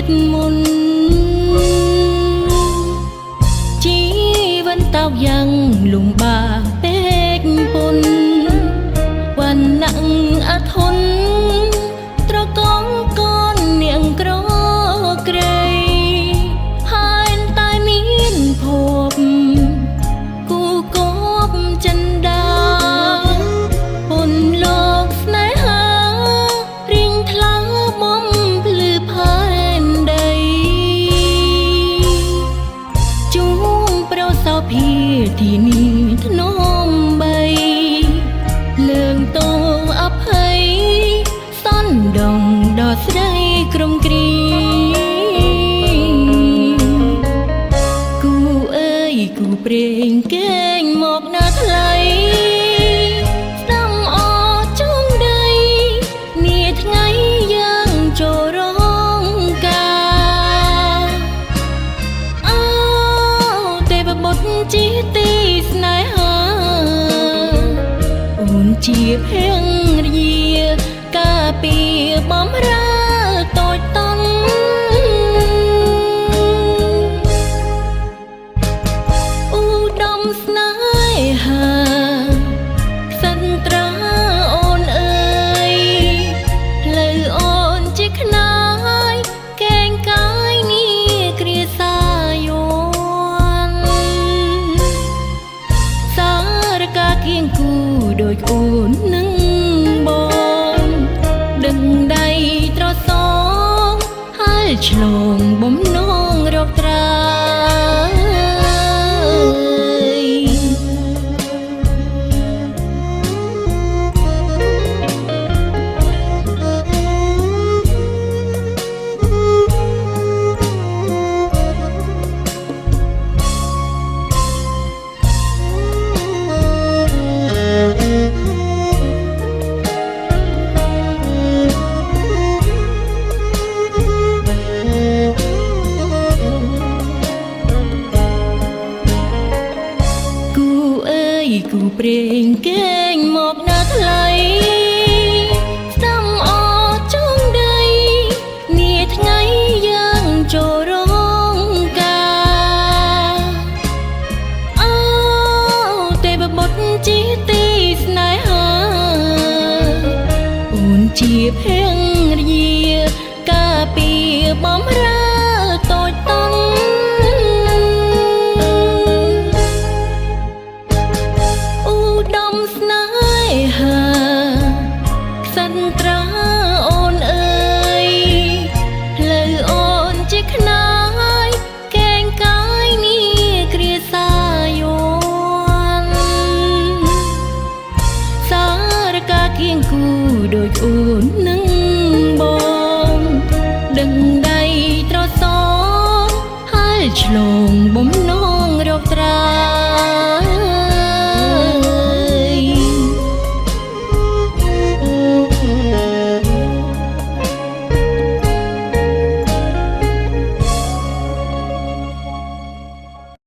តមុនជីវិតតោកយ៉ាងលំបាកពេកពុនវណ្ណៈអធនត្រកងកូននាងក្រក្រៃហើយតែមានភពគូកបចិនដាពុនលោកស្នេហារិញថ្លាបំភ្លឺផែនដីជួងប្រសោភាទីនេះធ្នំបីលើងតោអភ័យសន់ដងដល់ស្រីក្រុមគ្រីគូអើយគូព្រេងកេងមកណាថ្លៃស្ដាំអចងដីនាថ្ងៃយ៉ាងចូលរងការអោទេវបុត្រជាទីស្នេហាអូនជាភរិយាការពីបំរើតូចតន់ឧត្តមស្នេហាក្សិត្រាអូនអើយផ្លូវអូនជាខ្នាយកេងកាយនេះគ្រាសាយន់សារកាគៀងគូដូចអូននឹងបងដឹងដៃត្រសងហើយឆ្លងបំណងរកត្រាគូព្រេងកេងមកណាថ្លៃស្ដាំអចងដីនាថ្ងៃយ៉ាងចូលរងការអោទេវបុត្រជាទីស្នេហាអូនជាភរិយាការពីបំរើតូចតន់ស្នេហាក្សិត្រាអូនអើយផ្លូវអូនជាខ្នាយកេងកាយនេះគ្រាសាយន់សារកាគៀងគូដូចអូននឹងបងដឹងដៃត្រសងហើយឆ្លងបំណងរកត្រា